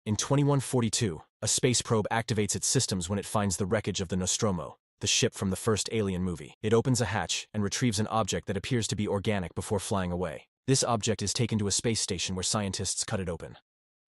In 2142, a space probe activates its systems when it finds the wreckage of the Nostromo, the ship from the first Alien movie. It opens a hatch and retrieves an object that appears to be organic before flying away. This object is taken to a space station where scientists cut it open.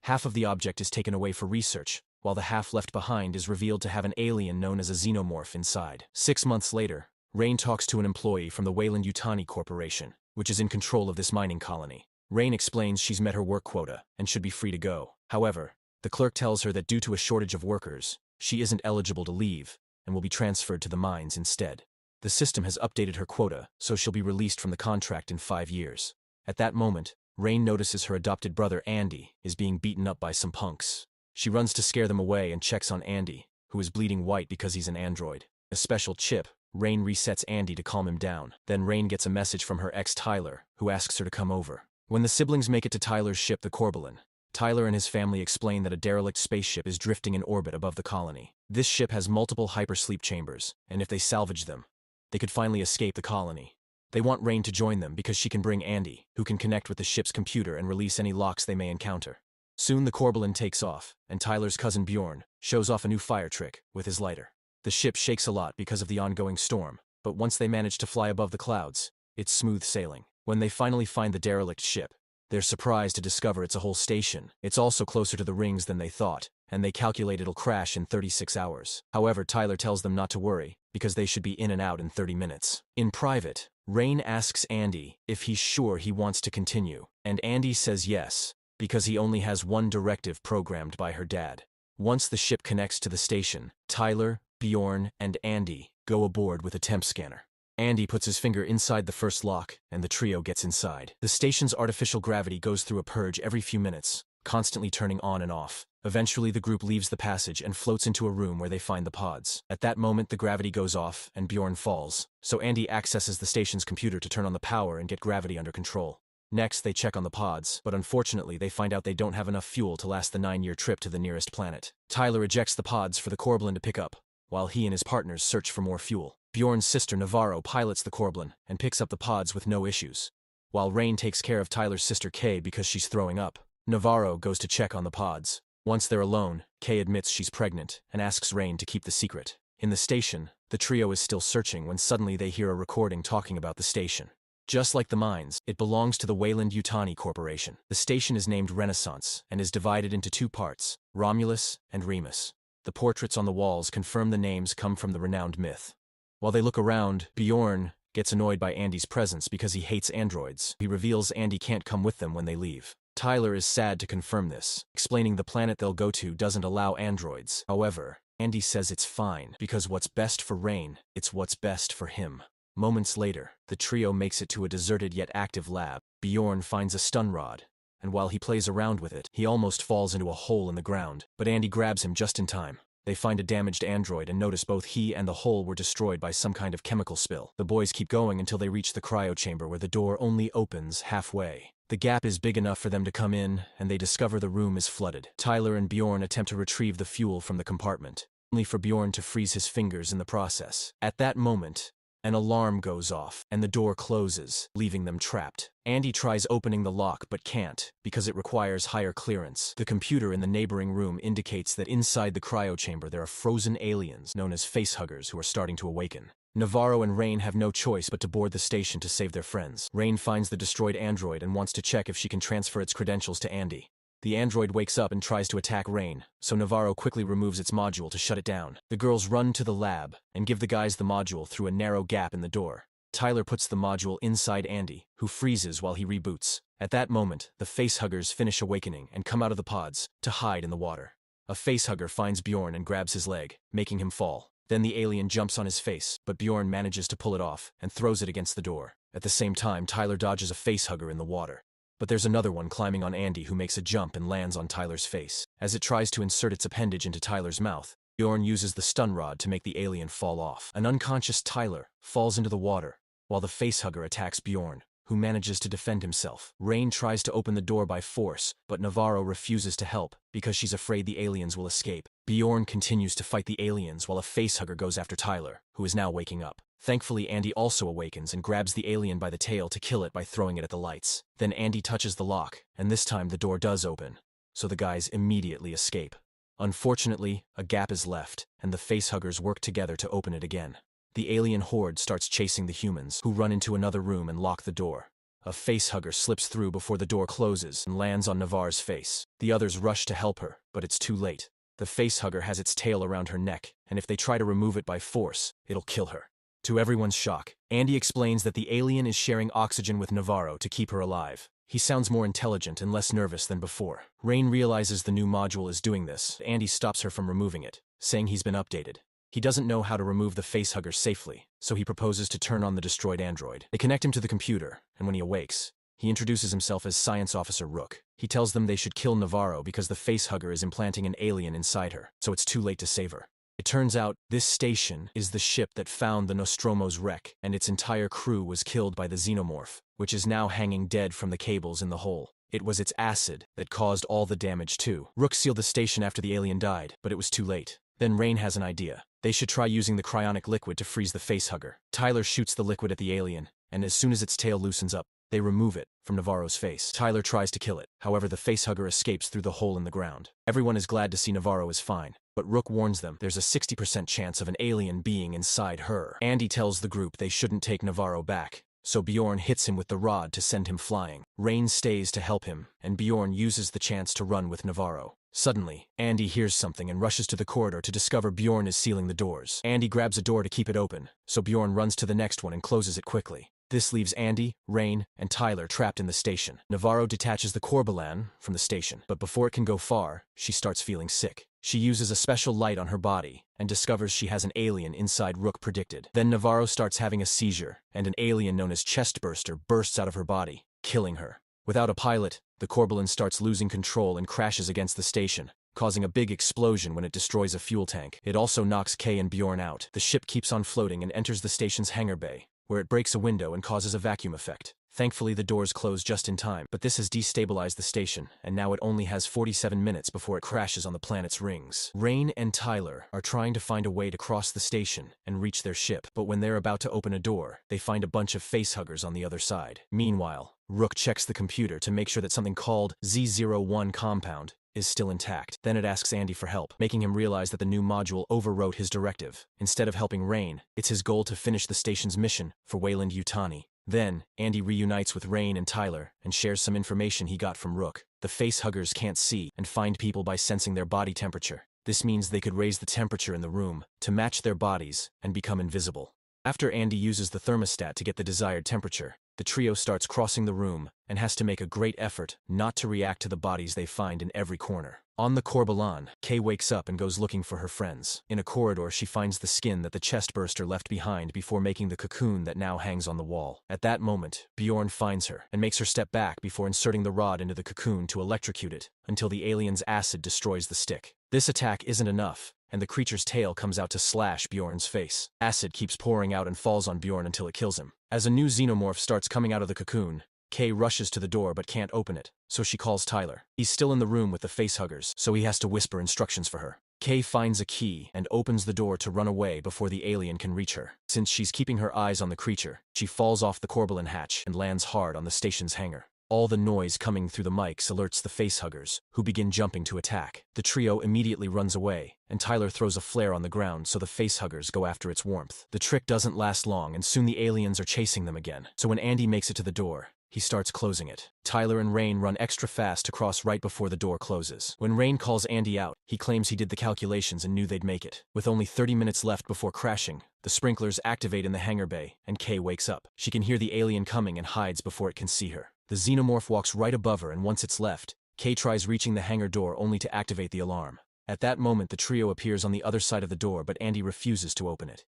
Half of the object is taken away for research, while the half left behind is revealed to have an alien known as a xenomorph inside. 6 months later, Rain talks to an employee from the Weyland-Yutani Corporation, which is in control of this mining colony. Rain explains she's met her work quota and should be free to go. However, the clerk tells her that due to a shortage of workers, she isn't eligible to leave and will be transferred to the mines instead. The system has updated her quota, so she'll be released from the contract in 5 years. At that moment, Rain notices her adopted brother Andy is being beaten up by some punks. She runs to scare them away and checks on Andy, who is bleeding white because he's an android. A special chip, Rain resets Andy to calm him down. Then Rain gets a message from her ex Tyler, who asks her to come over. When the siblings make it to Tyler's ship, the Corbelan, Tyler and his family explain that a derelict spaceship is drifting in orbit above the colony. This ship has multiple hypersleep chambers, and if they salvage them, they could finally escape the colony. They want Rain to join them because she can bring Andy, who can connect with the ship's computer and release any locks they may encounter. Soon the Corbelan takes off, and Tyler's cousin Bjorn shows off a new fire trick with his lighter. The ship shakes a lot because of the ongoing storm, but once they manage to fly above the clouds, it's smooth sailing. When they finally find the derelict ship, they're surprised to discover it's a whole station. It's also closer to the rings than they thought, and they calculate it'll crash in 36 hours. However, Tyler tells them not to worry, because they should be in and out in 30 minutes. In private, Rain asks Andy if he's sure he wants to continue, and Andy says yes, because he only has one directive programmed by her dad. Once the ship connects to the station, Tyler, Bjorn, and Andy go aboard with a temp scanner. Andy puts his finger inside the first lock, and the trio gets inside. The station's artificial gravity goes through a purge every few minutes, constantly turning on and off. Eventually, the group leaves the passage and floats into a room where they find the pods. At that moment, the gravity goes off, and Bjorn falls, so Andy accesses the station's computer to turn on the power and get gravity under control. Next, they check on the pods, but unfortunately, they find out they don't have enough fuel to last the 9-year trip to the nearest planet. Tyler ejects the pods for the Corbelan to pick up, while he and his partners search for more fuel. Bjorn's sister Navarro pilots the Corbelan and picks up the pods with no issues. While Rain takes care of Tyler's sister Kay because she's throwing up, Navarro goes to check on the pods. Once they're alone, Kay admits she's pregnant and asks Rain to keep the secret. In the station, the trio is still searching when suddenly they hear a recording talking about the station. Just like the mines, it belongs to the Weyland-Yutani Corporation. The station is named Renaissance and is divided into 2 parts, Romulus and Remus. The portraits on the walls confirm the names come from the renowned myth. While they look around, Bjorn gets annoyed by Andy's presence because he hates androids. He reveals Andy can't come with them when they leave. Tyler is sad to confirm this, explaining the planet they'll go to doesn't allow androids. However, Andy says it's fine, because what's best for Rain, it's what's best for him. Moments later, the trio makes it to a deserted yet active lab. Bjorn finds a stun rod, and while he plays around with it, he almost falls into a hole in the ground, but Andy grabs him just in time. They find a damaged android and notice both he and the hole were destroyed by some kind of chemical spill. The boys keep going until they reach the cryo chamber where the door only opens halfway. The gap is big enough for them to come in, and they discover the room is flooded. Tyler and Bjorn attempt to retrieve the fuel from the compartment, only for Bjorn to freeze his fingers in the process. At that moment, an alarm goes off, and the door closes, leaving them trapped. Andy tries opening the lock but can't, because it requires higher clearance. The computer in the neighboring room indicates that inside the cryo chamber there are frozen aliens known as facehuggers who are starting to awaken. Navarro and Rain have no choice but to board the station to save their friends. Rain finds the destroyed android and wants to check if she can transfer its credentials to Andy. The android wakes up and tries to attack Rain, so Navarro quickly removes its module to shut it down. The girls run to the lab and give the guys the module through a narrow gap in the door. Tyler puts the module inside Andy, who freezes while he reboots. At that moment, the facehuggers finish awakening and come out of the pods to hide in the water. A facehugger finds Bjorn and grabs his leg, making him fall. Then the alien jumps on his face, but Bjorn manages to pull it off and throws it against the door. At the same time, Tyler dodges a facehugger in the water. But there's another one climbing on Andy who makes a jump and lands on Tyler's face. As it tries to insert its appendage into Tyler's mouth, Bjorn uses the stun rod to make the alien fall off. An unconscious Tyler falls into the water, while the facehugger attacks Bjorn, who manages to defend himself. Rain tries to open the door by force, but Navarro refuses to help because she's afraid the aliens will escape. Bjorn continues to fight the aliens while a facehugger goes after Tyler, who is now waking up. Thankfully, Andy also awakens and grabs the alien by the tail to kill it by throwing it at the lights. Then Andy touches the lock, and this time the door does open, so the guys immediately escape. Unfortunately, a gap is left, and the facehuggers work together to open it again. The alien horde starts chasing the humans, who run into another room and lock the door. A facehugger slips through before the door closes and lands on Navarre's face. The others rush to help her, but it's too late. The facehugger has its tail around her neck, and if they try to remove it by force, it'll kill her. To everyone's shock, Andy explains that the alien is sharing oxygen with Navarro to keep her alive. He sounds more intelligent and less nervous than before. Rain realizes the new module is doing this. Andy stops her from removing it, saying he's been updated. He doesn't know how to remove the facehugger safely, so he proposes to turn on the destroyed android. They connect him to the computer, and when he awakes, he introduces himself as Science Officer Rook. He tells them they should kill Navarro because the facehugger is implanting an alien inside her, so it's too late to save her. It turns out, this station is the ship that found the Nostromo's wreck, and its entire crew was killed by the xenomorph, which is now hanging dead from the cables in the hole. It was its acid that caused all the damage too. Rook sealed the station after the alien died, but it was too late. Then Rain has an idea. They should try using the cryonic liquid to freeze the facehugger. Tyler shoots the liquid at the alien, and as soon as its tail loosens up, they remove it from Navarro's face. Tyler tries to kill it. However, the facehugger escapes through the hole in the ground. Everyone is glad to see Navarro is fine, but Rook warns them there's a 60% chance of an alien being inside her. Andy tells the group they shouldn't take Navarro back, so Bjorn hits him with the rod to send him flying. Rain stays to help him, and Bjorn uses the chance to run with Navarro. Suddenly, Andy hears something and rushes to the corridor to discover Bjorn is sealing the doors. Andy grabs a door to keep it open, so Bjorn runs to the next one and closes it quickly. This leaves Andy, Rain, and Tyler trapped in the station. Navarro detaches the Corbelan from the station, but before it can go far, she starts feeling sick. She uses a special light on her body and discovers she has an alien inside Rook predicted. Then Navarro starts having a seizure, and an alien known as Chestburster bursts out of her body, killing her. Without a pilot, the Corbelan starts losing control and crashes against the station, causing a big explosion when it destroys a fuel tank. It also knocks Kay and Bjorn out. The ship keeps on floating and enters the station's hangar bay, where it breaks a window and causes a vacuum effect. Thankfully, the doors close just in time, but this has destabilized the station, and now it only has 47 minutes before it crashes on the planet's rings. Rain and Tyler are trying to find a way to cross the station and reach their ship, but when they're about to open a door, they find a bunch of facehuggers on the other side. Meanwhile, Rook checks the computer to make sure that something called Z01 compound is still intact. Then it asks Andy for help, making him realize that the new module overwrote his directive. Instead of helping Rain, it's his goal to finish the station's mission for Wayland Yutani. Then, Andy reunites with Rain and Tyler and shares some information he got from Rook. The facehuggers can't see and find people by sensing their body temperature. This means they could raise the temperature in the room to match their bodies and become invisible. After Andy uses the thermostat to get the desired temperature, the trio starts crossing the room and has to make a great effort not to react to the bodies they find in every corner. On the Corbelan, Kay wakes up and goes looking for her friends. In a corridor, she finds the skin that the chestburster left behind before making the cocoon that now hangs on the wall. At that moment, Bjorn finds her and makes her step back before inserting the rod into the cocoon to electrocute it until the alien's acid destroys the stick. This attack isn't enough, and the creature's tail comes out to slash Bjorn's face. Acid keeps pouring out and falls on Bjorn until it kills him. As a new xenomorph starts coming out of the cocoon, Kay rushes to the door but can't open it, so she calls Tyler. He's still in the room with the facehuggers, so he has to whisper instructions for her. Kay finds a key and opens the door to run away before the alien can reach her. Since she's keeping her eyes on the creature, she falls off the Corbelan hatch and lands hard on the station's hangar. All the noise coming through the mics alerts the facehuggers, who begin jumping to attack. The trio immediately runs away, and Tyler throws a flare on the ground so the facehuggers go after its warmth. The trick doesn't last long, and soon the aliens are chasing them again. So when Andy makes it to the door, he starts closing it. Tyler and Rain run extra fast to cross right before the door closes. When Rain calls Andy out, he claims he did the calculations and knew they'd make it. With only 30 minutes left before crashing, the sprinklers activate in the hangar bay, and Kay wakes up. She can hear the alien coming and hides before it can see her. The xenomorph walks right above her, and once it's left, Kay tries reaching the hangar door only to activate the alarm. At that moment, the trio appears on the other side of the door, but Andy refuses to open it.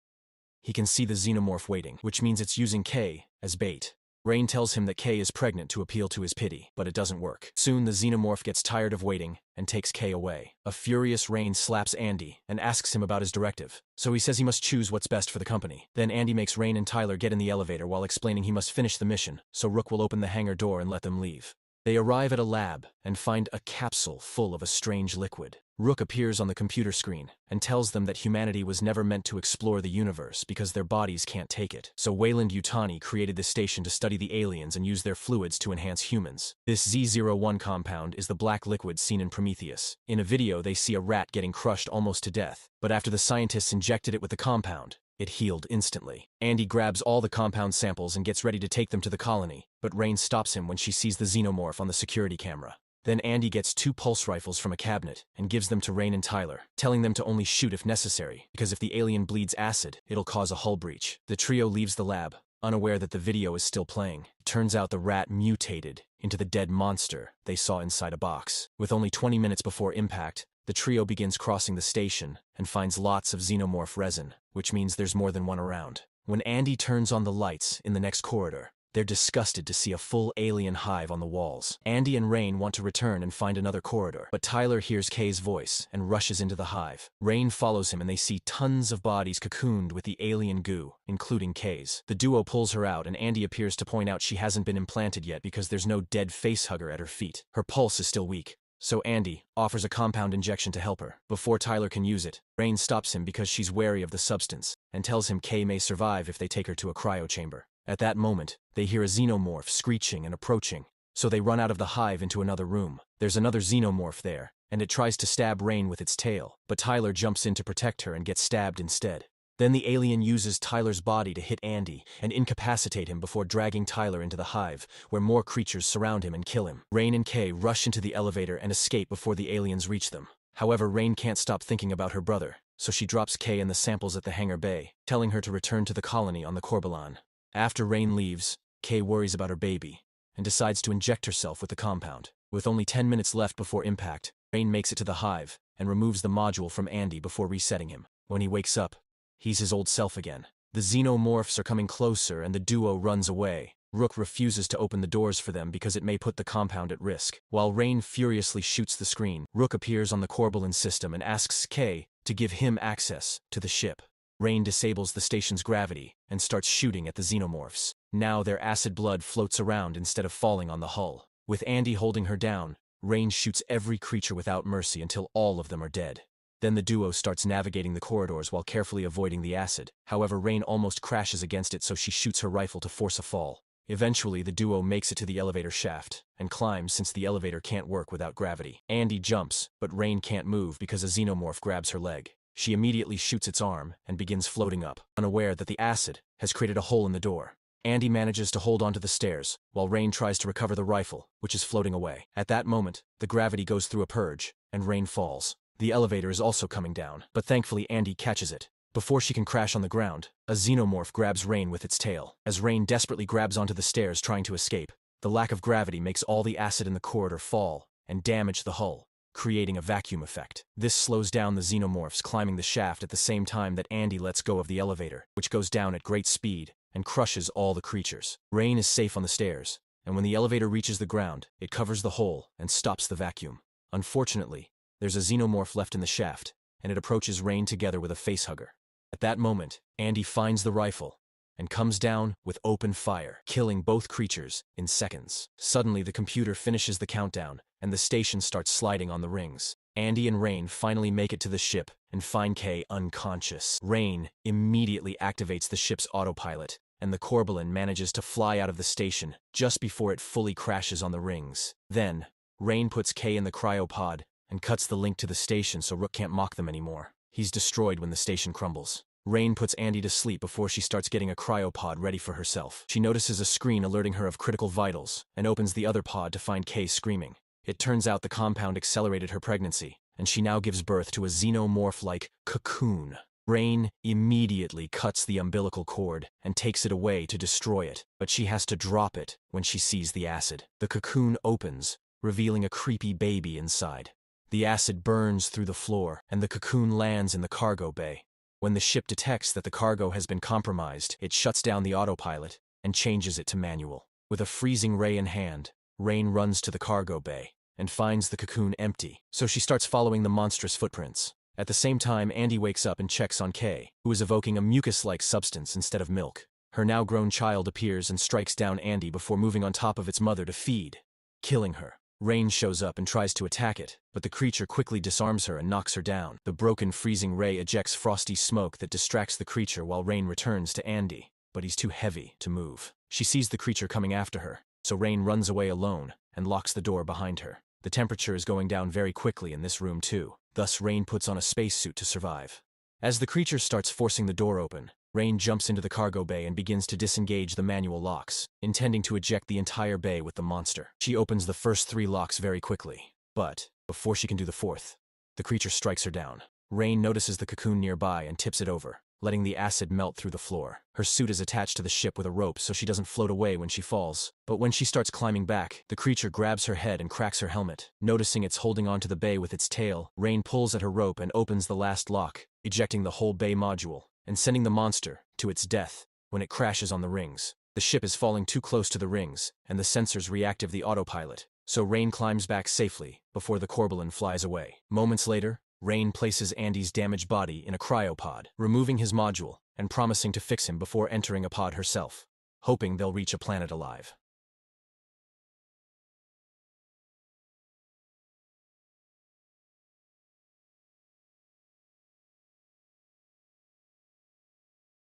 He can see the xenomorph waiting, which means it's using Kay as bait. Rain tells him that Kay is pregnant to appeal to his pity, but it doesn't work. Soon the xenomorph gets tired of waiting and takes Kay away. A furious Rain slaps Andy and asks him about his directive, so he says he must choose what's best for the company. Then Andy makes Rain and Tyler get in the elevator while explaining he must finish the mission, so Rook will open the hangar door and let them leave. They arrive at a lab and find a capsule full of a strange liquid. Rook appears on the computer screen and tells them that humanity was never meant to explore the universe because their bodies can't take it. So Wayland Yutani created this station to study the aliens and use their fluids to enhance humans. This Z01 compound is the black liquid seen in Prometheus. In a video, they see a rat getting crushed almost to death, but after the scientists injected it with the compound, it healed instantly. Andy grabs all the compound samples and gets ready to take them to the colony, but Rain stops him when she sees the xenomorph on the security camera. Then Andy gets 2 pulse rifles from a cabinet and gives them to Rain and Tyler, telling them to only shoot if necessary, because if the alien bleeds acid, it'll cause a hull breach. The trio leaves the lab, unaware that the video is still playing. It turns out the rat mutated into the dead monster they saw inside a box. With only 20 minutes before impact, the trio begins crossing the station and finds lots of xenomorph resin, which means there's more than one around. When Andy turns on the lights in the next corridor, they're disgusted to see a full alien hive on the walls. Andy and Rain want to return and find another corridor, but Tyler hears Kay's voice and rushes into the hive. Rain follows him and they see tons of bodies cocooned with the alien goo, including Kay's. The duo pulls her out and Andy appears to point out she hasn't been implanted yet because there's no dead facehugger at her feet. Her pulse is still weak, so Andy offers a compound injection to help her. Before Tyler can use it, Rain stops him because she's wary of the substance and tells him Kay may survive if they take her to a cryo chamber. At that moment, they hear a xenomorph screeching and approaching, so they run out of the hive into another room. There's another xenomorph there, and it tries to stab Rain with its tail, but Tyler jumps in to protect her and gets stabbed instead. Then the alien uses Tyler's body to hit Andy and incapacitate him before dragging Tyler into the hive, where more creatures surround him and kill him. Rain and Kay rush into the elevator and escape before the aliens reach them. However, Rain can't stop thinking about her brother, so she drops Kay and the samples at the hangar bay, telling her to return to the colony on the Corbelan. After Rain leaves, Kay worries about her baby and decides to inject herself with the compound. With only 10 minutes left before impact, Rain makes it to the hive and removes the module from Andy before resetting him. When he wakes up, he's his old self again. The xenomorphs are coming closer and the duo runs away. Rook refuses to open the doors for them because it may put the compound at risk. While Rain furiously shoots the screen, Rook appears on the Corbelan system and asks Kay to give him access to the ship. Rain disables the station's gravity and starts shooting at the xenomorphs. Now their acid blood floats around instead of falling on the hull. With Andy holding her down, Rain shoots every creature without mercy until all of them are dead. Then the duo starts navigating the corridors while carefully avoiding the acid. However, Rain almost crashes against it, so she shoots her rifle to force a fall. Eventually, the duo makes it to the elevator shaft and climbs since the elevator can't work without gravity. Andy jumps, but Rain can't move because a xenomorph grabs her leg. She immediately shoots its arm and begins floating up, unaware that the acid has created a hole in the door. Andy manages to hold onto the stairs, while Rain tries to recover the rifle, which is floating away. At that moment, the gravity goes through a purge, and Rain falls. The elevator is also coming down, but thankfully Andy catches it. Before she can crash on the ground, a xenomorph grabs Rain with its tail. As Rain desperately grabs onto the stairs trying to escape, the lack of gravity makes all the acid in the corridor fall and damage the hull, creating a vacuum effect. This slows down the xenomorphs climbing the shaft at the same time that Andy lets go of the elevator, which goes down at great speed and crushes all the creatures. Rain is safe on the stairs, and when the elevator reaches the ground, it covers the hole and stops the vacuum. Unfortunately, there's a xenomorph left in the shaft, and it approaches Rain together with a facehugger. At that moment, Andy finds the rifle and comes down with open fire, killing both creatures in seconds. Suddenly, the computer finishes the countdown, and the station starts sliding on the rings. Andy and Rain finally make it to the ship and find Kay unconscious. Rain immediately activates the ship's autopilot, and the Corbelan manages to fly out of the station just before it fully crashes on the rings. Then, Rain puts Kay in the cryopod and cuts the link to the station so Rook can't mock them anymore. He's destroyed when the station crumbles. Rain puts Andy to sleep before she starts getting a cryopod ready for herself. She notices a screen alerting her of critical vitals and opens the other pod to find Kay screaming. It turns out the compound accelerated her pregnancy, and she now gives birth to a xenomorph-like cocoon. Rain immediately cuts the umbilical cord and takes it away to destroy it, but she has to drop it when she sees the acid. The cocoon opens, revealing a creepy baby inside. The acid burns through the floor, and the cocoon lands in the cargo bay. When the ship detects that the cargo has been compromised, it shuts down the autopilot and changes it to manual. With a freezing ray in hand, Rain runs to the cargo bay and finds the cocoon empty, so she starts following the monstrous footprints. At the same time, Andy wakes up and checks on Kay, who is evoking a mucus-like substance instead of milk. Her now grown child appears and strikes down Andy before moving on top of its mother to feed. killing her. Rain shows up and tries to attack it, but the creature quickly disarms her and knocks her down. The broken freezing ray ejects frosty smoke that distracts the creature while Rain returns to Andy, but he's too heavy to move. She sees the creature coming after her, so Rain runs away alone and locks the door behind her. The temperature is going down very quickly in this room too, thus Rain puts on a spacesuit to survive. As the creature starts forcing the door open, Rain jumps into the cargo bay and begins to disengage the manual locks, intending to eject the entire bay with the monster. She opens the first 3 locks very quickly, but before she can do the 4th, the creature strikes her down. Rain notices the cocoon nearby and tips it over, letting the acid melt through the floor. Her suit is attached to the ship with a rope so she doesn't float away when she falls, but when she starts climbing back, the creature grabs her head and cracks her helmet. Noticing it's holding onto the bay with its tail, Rain pulls at her rope and opens the last lock, ejecting the whole bay module and sending the monster to its death when it crashes on the rings. The ship is falling too close to the rings, and the sensors reactive the autopilot, so Rain climbs back safely before the Corbelan flies away. Moments later, Rain places Andy's damaged body in a cryopod, removing his module and promising to fix him before entering a pod herself, hoping they'll reach a planet alive.